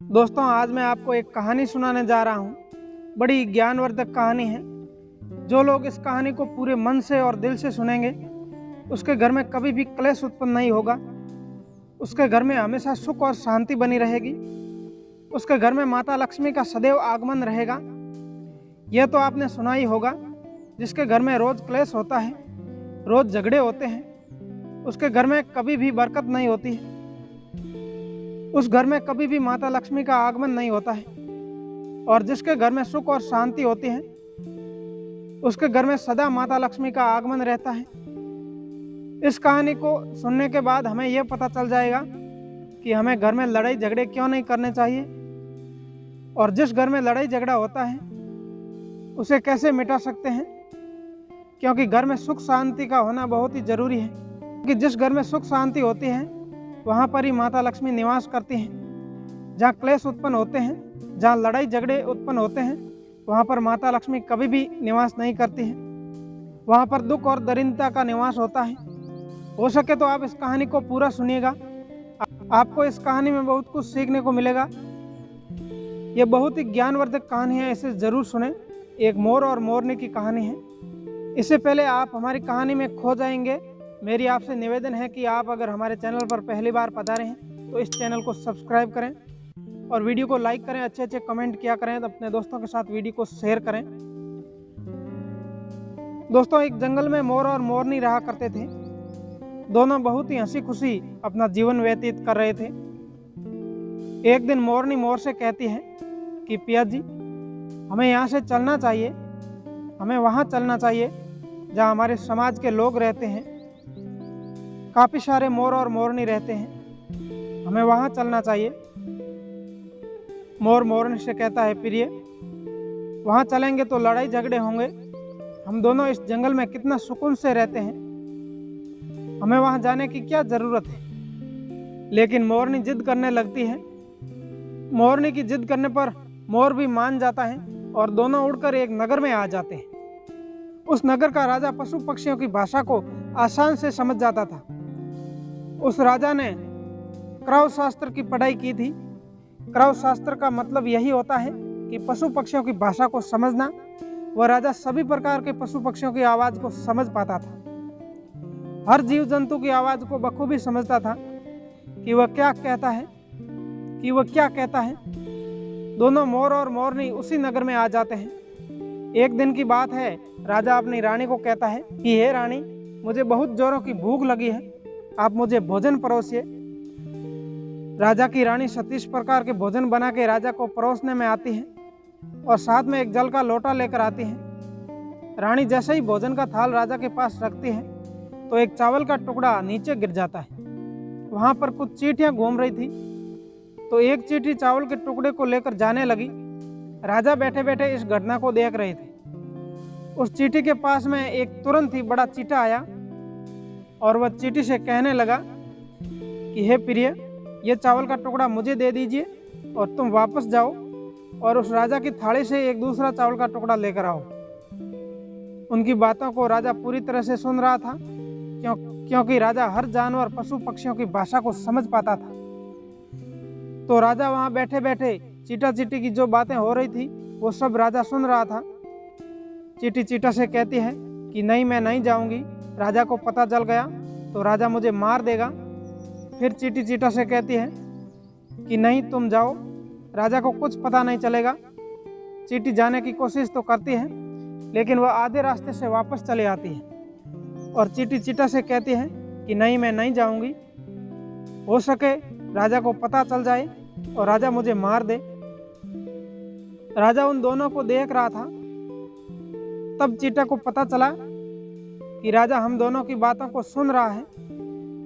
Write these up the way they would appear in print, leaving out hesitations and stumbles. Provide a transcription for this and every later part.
दोस्तों, आज मैं आपको एक कहानी सुनाने जा रहा हूँ। बड़ी ज्ञानवर्धक कहानी है। जो लोग इस कहानी को पूरे मन से और दिल से सुनेंगे, उसके घर में कभी भी क्लेश उत्पन्न नहीं होगा। उसके घर में हमेशा सुख और शांति बनी रहेगी। उसके घर में माता लक्ष्मी का सदैव आगमन रहेगा। यह तो आपने सुना ही होगा, जिसके घर में रोज क्लेश होता है, रोज झगड़े होते हैं, उसके घर में कभी भी बरकत नहीं होती है। उस घर में कभी भी माता लक्ष्मी का आगमन नहीं होता है। और जिसके घर में सुख और शांति होती है, उसके घर में सदा माता लक्ष्मी का आगमन रहता है। इस कहानी को सुनने के बाद हमें यह पता चल जाएगा कि हमें घर में लड़ाई झगड़े क्यों नहीं करने चाहिए, और जिस घर में लड़ाई झगड़ा होता है उसे कैसे मिटा सकते हैं। क्योंकि घर में सुख शांति का होना बहुत ही जरूरी है। कि जिस घर में सुख शांति होती है, वहाँ पर ही माता लक्ष्मी निवास करती हैं। जहाँ क्लेश उत्पन्न होते हैं, जहाँ लड़ाई झगड़े उत्पन्न होते हैं, वहाँ पर माता लक्ष्मी कभी भी निवास नहीं करती है। वहाँ पर दुख और दरिद्रता का निवास होता है। हो सके तो आप इस कहानी को पूरा सुनिएगा। आपको इस कहानी में बहुत कुछ सीखने को मिलेगा। ये बहुत ही ज्ञानवर्धक कहानी है, इसे ज़रूर सुने। एक मोर और मोरनी की कहानी है। इससे पहले आप हमारी कहानी में खो जाएंगे, मेरी आपसे निवेदन है कि आप अगर हमारे चैनल पर पहली बार पधारे हैं तो इस चैनल को सब्सक्राइब करें और वीडियो को लाइक करें, अच्छे अच्छे कमेंट किया करें, तो अपने दोस्तों के साथ वीडियो को शेयर करें। दोस्तों, एक जंगल में मोर और मोरनी रहा करते थे। दोनों बहुत ही हंसी खुशी अपना जीवन व्यतीत कर रहे थे। एक दिन मोरनी मोर से कहती है कि पिया जी, हमें यहाँ से चलना चाहिए। हमें वहाँ चलना चाहिए जहाँ हमारे समाज के लोग रहते हैं। काफ़ी सारे मोर और मोरनी रहते हैं, हमें वहाँ चलना चाहिए। मोर मोरनी से कहता है, प्रिय, वहाँ चलेंगे तो लड़ाई झगड़े होंगे। हम दोनों इस जंगल में कितना सुकून से रहते हैं, हमें वहाँ जाने की क्या ज़रूरत है। लेकिन मोरनी जिद करने लगती है। मोरनी की जिद करने पर मोर भी मान जाता है और दोनों उड़कर एक नगर में आ जाते हैं। उस नगर का राजा पशु पक्षियों की भाषा को आसान से समझ जाता था। उस राजा ने क्रव शास्त्र की पढ़ाई की थी। क्रव शास्त्र का मतलब यही होता है कि पशु पक्षियों की भाषा को समझना। वह राजा सभी प्रकार के पशु पक्षियों की आवाज़ को समझ पाता था। हर जीव जंतु की आवाज़ को बखूबी समझता था कि वह क्या कहता है। दोनों मोर और मोरनी उसी नगर में आ जाते हैं। एक दिन की बात है, राजा अपनी रानी को कहता है कि हे रानी, मुझे बहुत जोरों की भूख लगी है, आप मुझे भोजन परोसिए। राजा की रानी 36 प्रकार के भोजन बना के राजा को परोसने में आती है और साथ में एक जल का लोटा लेकर आती है। रानी जैसे ही भोजन का थाल राजा के पास रखती है तो एक चावल का टुकड़ा नीचे गिर जाता है। वहाँ पर कुछ चींटियाँ घूम रही थी, तो एक चींटी चावल के टुकड़े को लेकर जाने लगी। राजा बैठे बैठे इस घटना को देख रहे थे। उस चींटी के पास में एक तुरंत ही बड़ा चींटा आया और वह चींटी से कहने लगा कि हे प्रिय, ये चावल का टुकड़ा मुझे दे दीजिए और तुम वापस जाओ और उस राजा की थाली से एक दूसरा चावल का टुकड़ा लेकर आओ। उनकी बातों को राजा पूरी तरह से सुन रहा था, क्योंकि राजा हर जानवर पशु पक्षियों की भाषा को समझ पाता था। तो राजा वहाँ बैठे बैठे चींटा चींटी की जो बातें हो रही थी वो सब राजा सुन रहा था। चींटी चींटा से कहती है कि नहीं, मैं नहीं जाऊँगी, राजा को पता चल गया तो राजा मुझे मार देगा। फिर चींटी चींटा से कहती है कि नहीं, तुम जाओ, राजा को कुछ पता नहीं चलेगा। चींटी जाने की कोशिश तो करती है, लेकिन वह आधे रास्ते से वापस चले आती है और चींटी चींटा से कहती है कि नहीं, मैं नहीं जाऊंगी, हो सके राजा को पता चल जाए और राजा मुझे मार दे। राजा उन दोनों को देख रहा था। तब चींटा को पता चला कि राजा हम दोनों की बातों को सुन रहा है।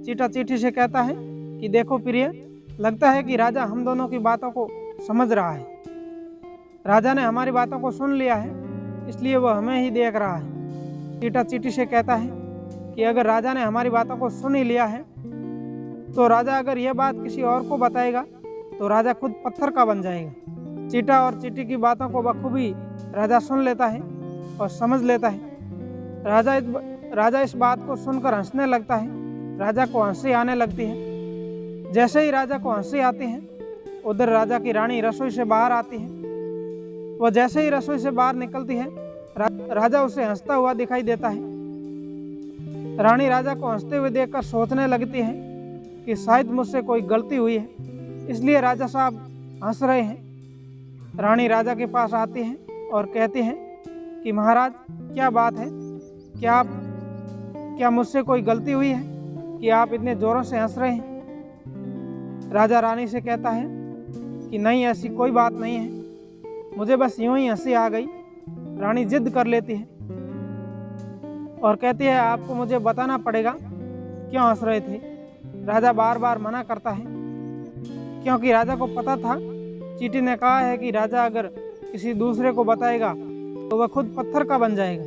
चींटा चींटी से कहता है कि देखो प्रिय, लगता है कि राजा हम दोनों की बातों को समझ रहा है। राजा ने हमारी बातों को सुन लिया है, इसलिए वह हमें ही देख रहा है। चींटा चींटी से कहता है कि अगर राजा ने हमारी बातों को सुन ही लिया है तो राजा अगर यह बात किसी और को बताएगा तो राजा खुद पत्थर का बन जाएगा। चींटा और चींटी की बातों को बखूबी राजा सुन लेता है और समझ लेता है। राजा इस बात को सुनकर हंसने लगता है। राजा को हंसी आने लगती है। जैसे ही राजा को हंसी आती है उधर राजा की रानी रसोई से बाहर आती है। वह जैसे ही रसोई से बाहर निकलती है, राजा उसे हंसता हुआ दिखाई देता है। रानी राजा को हंसते हुए देखकर सोचने लगती है कि शायद मुझसे कोई गलती हुई है, इसलिए राजा साहब हंस रहे हैं। रानी राजा के पास आती है और कहती है कि महाराज, क्या बात है, क्या मुझसे कोई गलती हुई है कि आप इतने जोरों से हंस रहे हैं? राजा रानी से कहता है कि नहीं, ऐसी कोई बात नहीं है, मुझे बस यूं ही हंसी आ गई। रानी जिद कर लेती है और कहती है आपको मुझे बताना पड़ेगा क्यों हंस रहे थे। राजा बार बार मना करता है क्योंकि राजा को पता था, चींटी ने कहा है कि राजा अगर किसी दूसरे को बताएगा तो वह खुद पत्थर का बन जाएगा।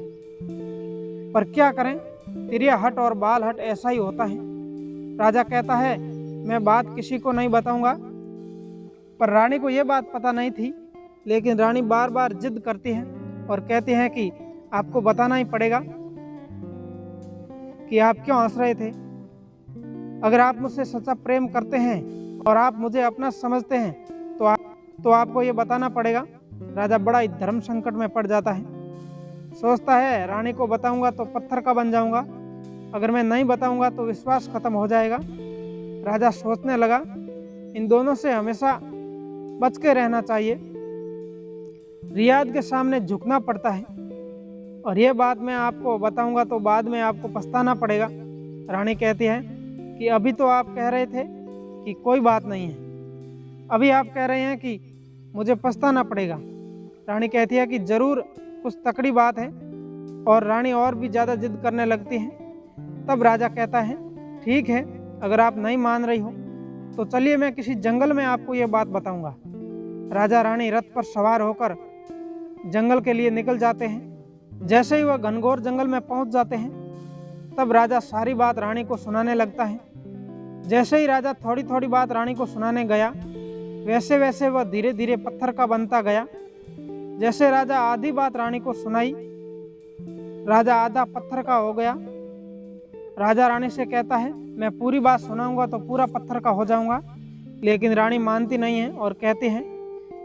पर क्या करें, तिरिया हट और बाल हट ऐसा ही होता है। राजा कहता है मैं बात किसी को नहीं बताऊंगा। पर रानी को यह बात पता नहीं थी, लेकिन रानी बार बार जिद करती है और कहती है कि आपको बताना ही पड़ेगा कि आप क्यों हंस रहे थे। अगर आप मुझसे सच्चा प्रेम करते हैं और आप मुझे अपना समझते हैं तो आपको ये बताना पड़ेगा। राजा बड़ा ही धर्म संकट में पड़ जाता है। सोचता है रानी को बताऊंगा तो पत्थर का बन जाऊंगा, अगर मैं नहीं बताऊंगा तो विश्वास खत्म हो जाएगा। राजा सोचने लगा, इन दोनों से हमेशा बच के रहना चाहिए, रियाद के सामने झुकना पड़ता है, और यह बात मैं आपको बताऊंगा तो बाद में आपको पछताना पड़ेगा। रानी कहती है कि अभी तो आप कह रहे थे कि कोई बात नहीं है, अभी आप कह रहे हैं कि मुझे पछताना पड़ेगा। रानी कहती है कि ज़रूर कुछ तकड़ी बात है, और रानी और भी ज़्यादा जिद करने लगती है। तब राजा कहता है ठीक है, अगर आप नहीं मान रही हो तो चलिए मैं किसी जंगल में आपको ये बात बताऊंगा। राजा रानी रथ पर सवार होकर जंगल के लिए निकल जाते हैं। जैसे ही वह घनघोर जंगल में पहुंच जाते हैं, तब राजा सारी बात रानी को सुनाने लगता है। जैसे ही राजा थोड़ी थोड़ी बात रानी को सुनाने गया, वैसे वैसे वह धीरे धीरे पत्थर का बनता गया। जैसे राजा आधी बात रानी को सुनाई, राजा आधा पत्थर का हो गया। राजा रानी से कहता है मैं पूरी बात सुनाऊंगा तो पूरा पत्थर का हो जाऊंगा, लेकिन रानी मानती नहीं है और कहती है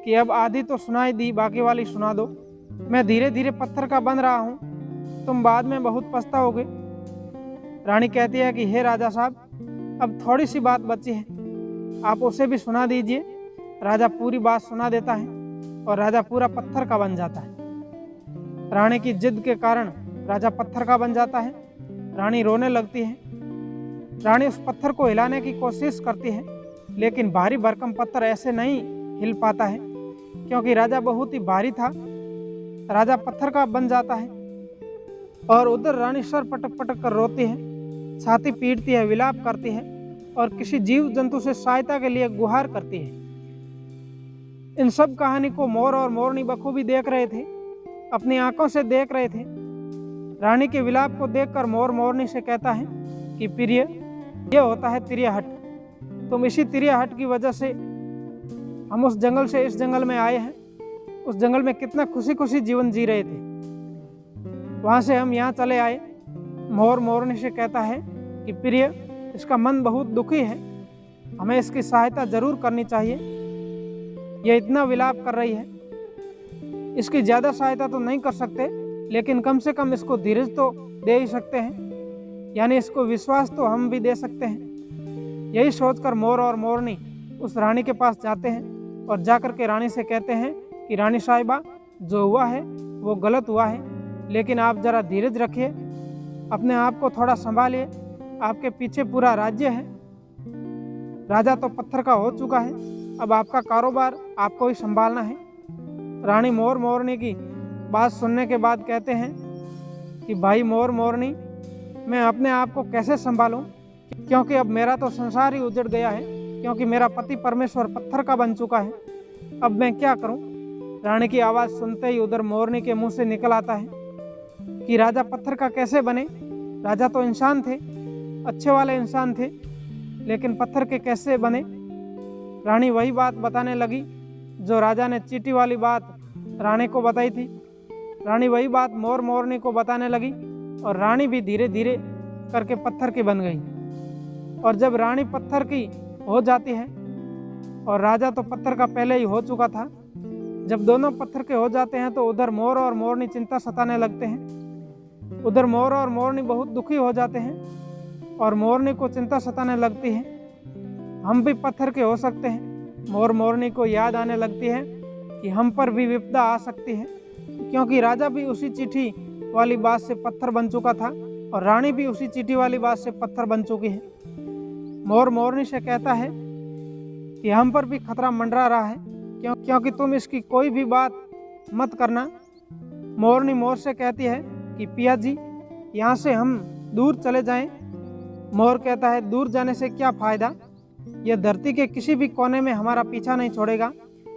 कि अब आधी तो सुनाई दी, बाकी वाली सुना दो। मैं धीरे धीरे पत्थर का बन रहा हूँ, तुम बाद में बहुत पछताओगे। रानी कहती है कि हे राजा साहब, अब थोड़ी सी बात बची है, आप उसे भी सुना दीजिए। राजा पूरी बात सुना देता है और राजा पूरा पत्थर का बन जाता है। रानी की जिद के कारण राजा पत्थर का बन जाता है। रानी रोने लगती है। रानी उस पत्थर को हिलाने की कोशिश करती है, लेकिन भारी भरकम पत्थर ऐसे नहीं हिल पाता है, क्योंकि राजा बहुत ही भारी था। राजा पत्थर का बन जाता है और उधर रानी सर पटक पटक कर रोती है, छाती पीटती है, विलाप करती है और किसी जीव जंतु से सहायता के लिए गुहार करती है। इन सब कहानी को मोर और मोरनी बखूबी देख रहे थे, अपनी आंखों से देख रहे थे। रानी के विलाप को देखकर मोर मोरनी से कहता है कि प्रिय, यह होता है तिरिया हट। तुम इसी तिरिया हट की वजह से हम उस जंगल से इस जंगल में आए हैं। उस जंगल में कितना खुशी खुशी जीवन जी रहे थे, वहां से हम यहाँ चले आए। मोर मोरनी से कहता है कि प्रिय, इसका मन बहुत दुखी है, हमें इसकी सहायता जरूर करनी चाहिए। यह इतना विलाप कर रही है, इसकी ज़्यादा सहायता तो नहीं कर सकते, लेकिन कम से कम इसको धीरज तो दे ही सकते हैं, यानी इसको विश्वास तो हम भी दे सकते हैं। यही सोचकर मोर और मोरनी उस रानी के पास जाते हैं और जाकर के रानी से कहते हैं कि रानी साहिबा, जो हुआ है वो गलत हुआ है, लेकिन आप ज़रा धीरज रखिए, अपने आप को थोड़ा संभालिए, आपके पीछे पूरा राज्य है। राजा तो पत्थर का हो चुका है, अब आपका कारोबार आपको ही संभालना है। रानी मोर मोरनी की बात सुनने के बाद कहते हैं कि भाई मोर मोरनी, मैं अपने आप को कैसे संभालूं, क्योंकि अब मेरा तो संसार ही उजड़ गया है, क्योंकि मेरा पति परमेश्वर पत्थर का बन चुका है। अब मैं क्या करूं? रानी की आवाज़ सुनते ही उधर मोरनी के मुंह से निकल आता है कि राजा पत्थर का कैसे बने? राजा तो इंसान थे, अच्छे वाले इंसान थे, लेकिन पत्थर के कैसे बने? रानी वही बात बताने लगी जो राजा ने चींटी वाली बात रानी को बताई थी। रानी वही बात मोर मोरनी को बताने लगी और रानी भी धीरे धीरे करके पत्थर की बन गई। और जब रानी पत्थर की हो जाती है और राजा तो पत्थर का पहले ही हो चुका था। जब दोनों पत्थर के हो जाते हैं तो उधर मोर और मोरनी चिंता सताने लगते हैं। उधर मोर और मोरनी बहुत दुखी हो जाते हैं और मोरनी को चिंता सताने लगती है, हम भी पत्थर के हो सकते हैं। मोर मोरनी को याद आने लगती है कि हम पर भी विपदा आ सकती है, क्योंकि राजा भी उसी चिट्ठी वाली बात से पत्थर बन चुका था और रानी भी उसी चिट्ठी वाली बात से पत्थर बन चुकी है। मोर मोरनी से कहता है कि हम पर भी खतरा मंडरा रहा है, क्योंकि तुम इसकी कोई भी बात मत करना। मोरनी मोर से कहती है कि पिया जी, यहाँ से हम दूर चले जाएं। मोर कहता है, दूर जाने से क्या फ़ायदा, यह धरती के किसी भी कोने में हमारा पीछा नहीं छोड़ेगा।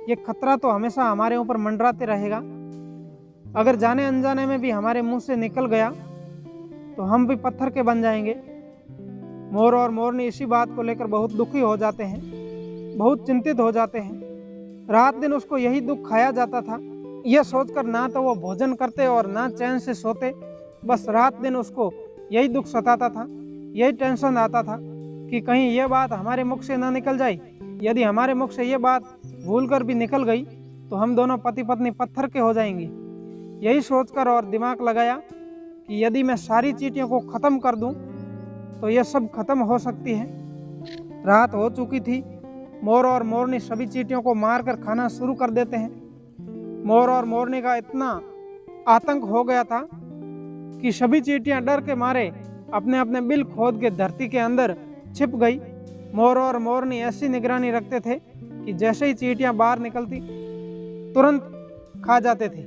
ये खतरा तो हमेशा हमारे ऊपर मंडराते रहेगा। अगर जाने अनजाने में भी हमारे मुंह से निकल गया तो हम भी पत्थर के बन जाएंगे। मोर और मोरनी इसी बात को लेकर बहुत दुखी हो जाते हैं, बहुत चिंतित हो जाते हैं। रात दिन उसको यही दुख खाया जाता था, यह सोचकर ना तो वो भोजन करते और ना चैन से सोते। बस रात दिन उसको यही दुख सताता था, यही टेंशन आता था कि कहीं यह बात हमारे मुख से ना निकल जाए। यदि हमारे मुख से ये बात भूलकर भी निकल गई तो हम दोनों पति पत्नी पत्थर के हो जाएंगे। यही सोचकर और दिमाग लगाया कि यदि मैं सारी चींटियों को ख़त्म कर दूं तो यह सब खत्म हो सकती है। रात हो चुकी थी। मोर और मोरनी सभी चींटियों को मारकर खाना शुरू कर देते हैं। मोर और मोरनी का इतना आतंक हो गया था कि सभी चींटियां डर के मारे अपने अपने बिल खोद के धरती के अंदर छिप गई। मोर और मोरनी ऐसी निगरानी रखते थे कि जैसे ही चींटियां बाहर निकलती तुरंत खा जाते थे,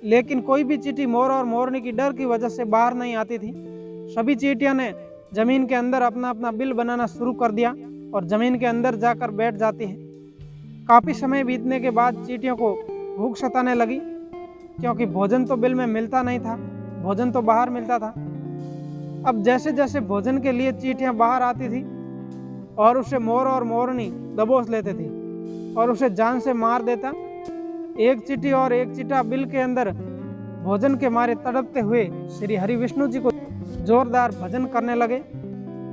लेकिन कोई भी चींटी मोर और मोरनी की डर की वजह से बाहर नहीं आती थी। सभी चींटियां ने जमीन के अंदर अपना अपना बिल बनाना शुरू कर दिया और जमीन के अंदर जाकर बैठ जाती है। काफ़ी समय बीतने के बाद चींटियों को भूख सताने लगी, क्योंकि भोजन तो बिल में मिलता नहीं था, भोजन तो बाहर मिलता था। अब जैसे जैसे भोजन के लिए चींटियां बाहर आती थी और उसे मोर और मोरनी दबोच लेते थे और उसे जान से मार देता। एक चींटी और एक चींटा बिल के अंदर भोजन के मारे तड़पते हुए श्री हरि विष्णु जी को जोरदार भजन करने लगे।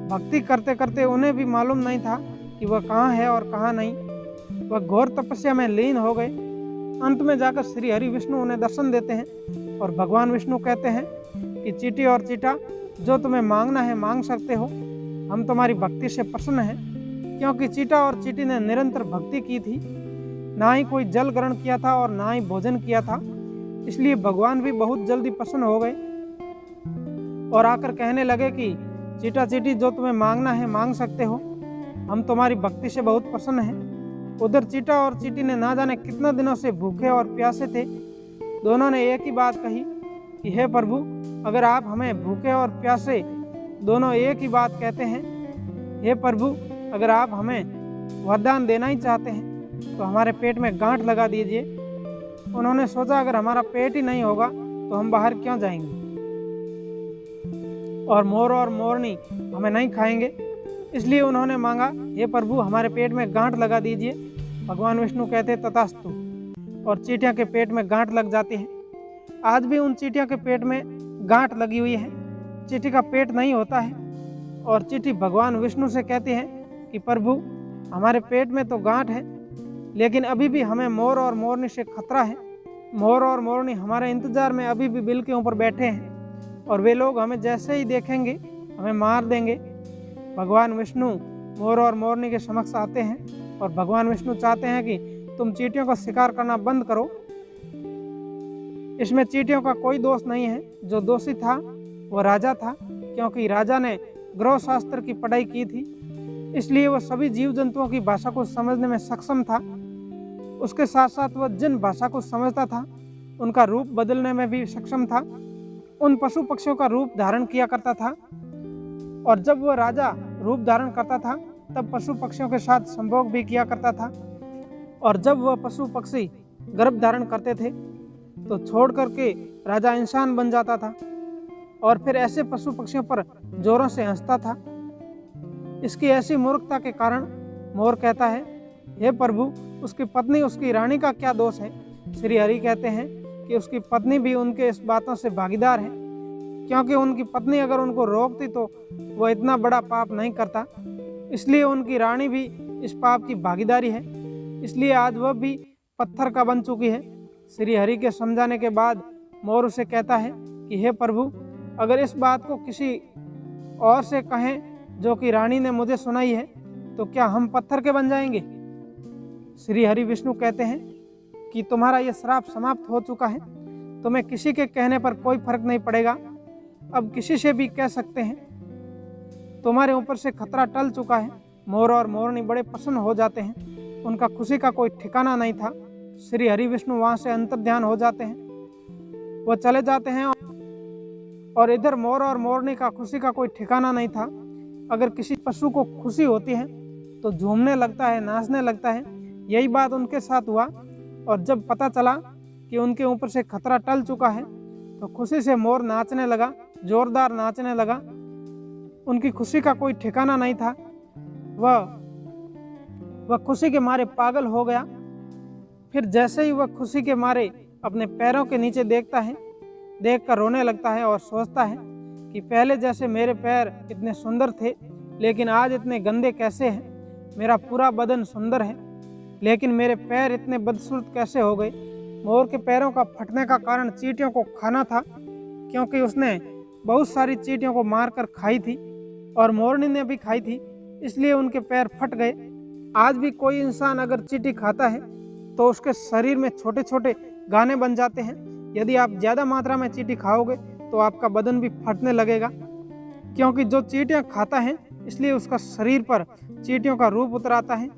भक्ति करते करते उन्हें भी मालूम नहीं था कि वह कहाँ है और कहाँ नहीं। वह घोर तपस्या में लीन हो गए। अंत में जाकर श्री हरि विष्णु उन्हें दर्शन देते हैं और भगवान विष्णु कहते हैं कि चींटी और चींटा, जो तुम्हें मांगना है मांग सकते हो, हम तुम्हारी भक्ति से प्रसन्न हैं। क्योंकि चींटा और चींटी ने निरंतर भक्ति की थी, ना ही कोई जल ग्रहण किया था और ना ही भोजन किया था, इसलिए भगवान भी बहुत जल्दी प्रसन्न हो गए और आकर कहने लगे कि चींटा चींटी, जो तुम्हें मांगना है मांग सकते हो, हम तुम्हारी भक्ति से बहुत प्रसन्न हैं। उधर चींटा और चींटी ने ना जाने कितना दिनों से भूखे और प्यासे थे। दोनों ने एक ही बात कही कि हे प्रभु, अगर आप हमें भूखे और प्यासे दोनों एक ही बात कहते हैं, हे प्रभु, अगर आप हमें वरदान देना ही चाहते हैं तो हमारे पेट में गांठ लगा दीजिए। उन्होंने सोचा अगर हमारा पेट ही नहीं होगा तो हम बाहर क्यों जाएंगे और मोर और मोरनी हमें नहीं खाएंगे। इसलिए उन्होंने मांगा, हे प्रभु, हमारे पेट में गांठ लगा दीजिए। भगवान विष्णु कहते तथास्तु, और चींटियाँ के पेट में गांठ लग जाती है। आज भी उन चींटियों के पेट में गांठ लगी हुई है। चींटी का पेट नहीं होता है और चींटी भगवान विष्णु से कहती है कि प्रभु, हमारे पेट में तो गांठ है, लेकिन अभी भी हमें मोर और मोरनी से खतरा है। मोर और मोरनी हमारे इंतजार में अभी भी बिल के ऊपर बैठे हैं और वे लोग हमें जैसे ही देखेंगे हमें मार देंगे। भगवान विष्णु मोर और मोरनी के समक्ष आते हैं और भगवान विष्णु चाहते हैं कि तुम चींटियों का शिकार करना बंद करो। इसमें चींटियों का कोई दोष नहीं है। जो दोषी था वो राजा था, क्योंकि राजा ने ग्रह शास्त्र की पढ़ाई की थी, इसलिए वह सभी जीव जंतुओं की भाषा को समझने में सक्षम था। उसके साथ साथ वह जिन भाषा को समझता था उनका रूप बदलने में भी सक्षम था। उन पशु पक्षियों का रूप धारण किया करता था और जब वह राजा रूप धारण करता था तब पशु पक्षियों के साथ संभोग भी किया करता था। और जब वह पशु पक्षी गर्भ धारण करते थे तो छोड़ करके राजा इंसान बन जाता था और फिर ऐसे पशु पक्षियों पर जोरों से हंसता था। इसकी ऐसी मूर्खता के कारण मोर कहता है, हे प्रभु, उसकी पत्नी उसकी रानी का क्या दोष है। श्री हरि कहते हैं कि उसकी पत्नी भी उनके इस बातों से भागीदार है, क्योंकि उनकी पत्नी अगर उनको रोकती तो वह इतना बड़ा पाप नहीं करता। इसलिए उनकी रानी भी इस पाप की भागीदारी है, इसलिए आज वह भी पत्थर का बन चुकी है। श्री हरि के समझाने के बाद मोर उसे कहता है कि हे प्रभु, अगर इस बात को किसी और से कहें जो कि रानी ने मुझे सुनाई है, तो क्या हम पत्थर के बन जाएंगे? श्री हरि विष्णु कहते हैं कि तुम्हारा यह श्राप समाप्त हो चुका है, तुम्हें किसी के कहने पर कोई फर्क नहीं पड़ेगा, अब किसी से भी कह सकते हैं। तुम्हारे ऊपर से खतरा टल चुका है। मोर और मोरनी बड़े प्रसन्न हो जाते हैं, उनका खुशी का कोई ठिकाना नहीं था। श्री हरि विष्णु वहाँ से अंतर्ध्यान हो जाते हैं, वो चले जाते हैं और इधर मोर और मोरनी का खुशी का कोई ठिकाना नहीं था। अगर किसी पशु को खुशी होती है तो झूमने लगता है, नाचने लगता है। यही बात उनके साथ हुआ और जब पता चला कि उनके ऊपर से खतरा टल चुका है तो खुशी से मोर नाचने लगा, जोरदार नाचने लगा। उनकी खुशी का कोई ठिकाना नहीं था। वह खुशी के मारे पागल हो गया। फिर जैसे ही वह खुशी के मारे अपने पैरों के नीचे देखता है, देखकर रोने लगता है और सोचता है कि पहले जैसे मेरे पैर इतने सुंदर थे, लेकिन आज इतने गंदे कैसे हैं। मेरा पूरा बदन सुंदर है, लेकिन मेरे पैर इतने बदसूरत कैसे हो गए। मोर के पैरों का फटने का कारण चींटियों को खाना था, क्योंकि उसने बहुत सारी चींटियों को मारकर खाई थी और मोरनी ने भी खाई थी, इसलिए उनके पैर फट गए। आज भी कोई इंसान अगर चींटी खाता है तो उसके शरीर में छोटे छोटे गाने बन जाते हैं। यदि आप ज़्यादा मात्रा में चींटी खाओगे तो आपका बदन भी फटने लगेगा, क्योंकि जो चींटियाँ खाता है इसलिए उसका शरीर पर चींटियों का रूप उतर आता है।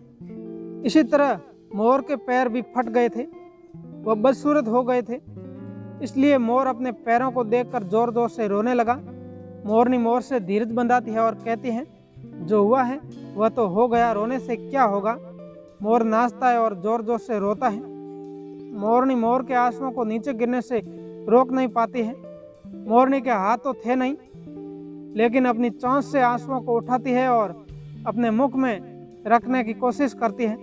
इसी तरह मोर के पैर भी फट गए थे, वह बदसूरत हो गए थे, इसलिए मोर अपने पैरों को देखकर जोर जोर से रोने लगा। मोरनी मोर से धीरज बंधाती है और कहती है, जो हुआ है वह तो हो गया, रोने से क्या होगा। मोर नाचता है और जोर जोर से रोता है। मोरनी मोर के आंसुओं को नीचे गिरने से रोक नहीं पाती है। मोरनी के हाथ तो थे नहीं, लेकिन अपनी चोंच से आंसुओं को उठाती है और अपने मुख में रखने की कोशिश करती है,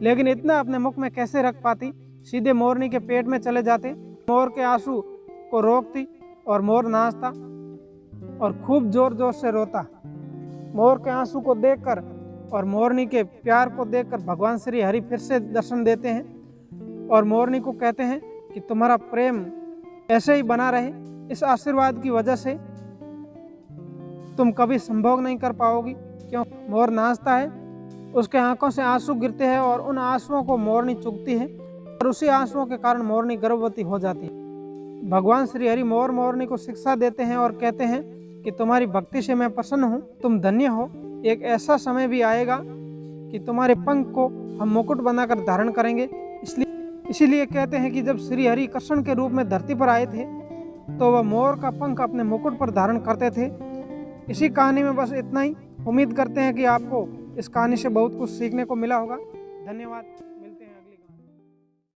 लेकिन इतना अपने मुख में कैसे रख पाती, सीधे मोरनी के पेट में चले जाते। मोर के आंसू को रोकती और मोर नाचता और खूब जोर जोर से रोता। मोर के आंसू को देखकर और मोरनी के प्यार को देखकर भगवान श्री हरि फिर से दर्शन देते हैं और मोरनी को कहते हैं कि तुम्हारा प्रेम ऐसे ही बना रहे। इस आशीर्वाद की वजह से तुम कभी संभोग नहीं कर पाओगी। क्यों? मोर नाचता है, उसके आंखों से आंसू गिरते हैं और उन आंसुओं को मोरनी चुगती है और उसी आंसुओं के कारण मोरनी गर्भवती हो जाती है। भगवान श्री हरि मोर मोरनी को शिक्षा देते हैं और कहते हैं कि तुम्हारी भक्ति से मैं प्रसन्न हूँ, तुम धन्य हो। एक ऐसा समय भी आएगा कि तुम्हारे पंख को हम मुकुट बनाकर धारण करेंगे। इसीलिए कहते हैं कि जब श्री हरि कृष्ण के रूप में धरती पर आए थे तो वह मोर का पंख अपने मुकुट पर धारण करते थे। इसी कहानी में बस इतना ही। उम्मीद करते हैं कि आपको इस कहानी से बहुत कुछ सीखने को मिला होगा। धन्यवाद।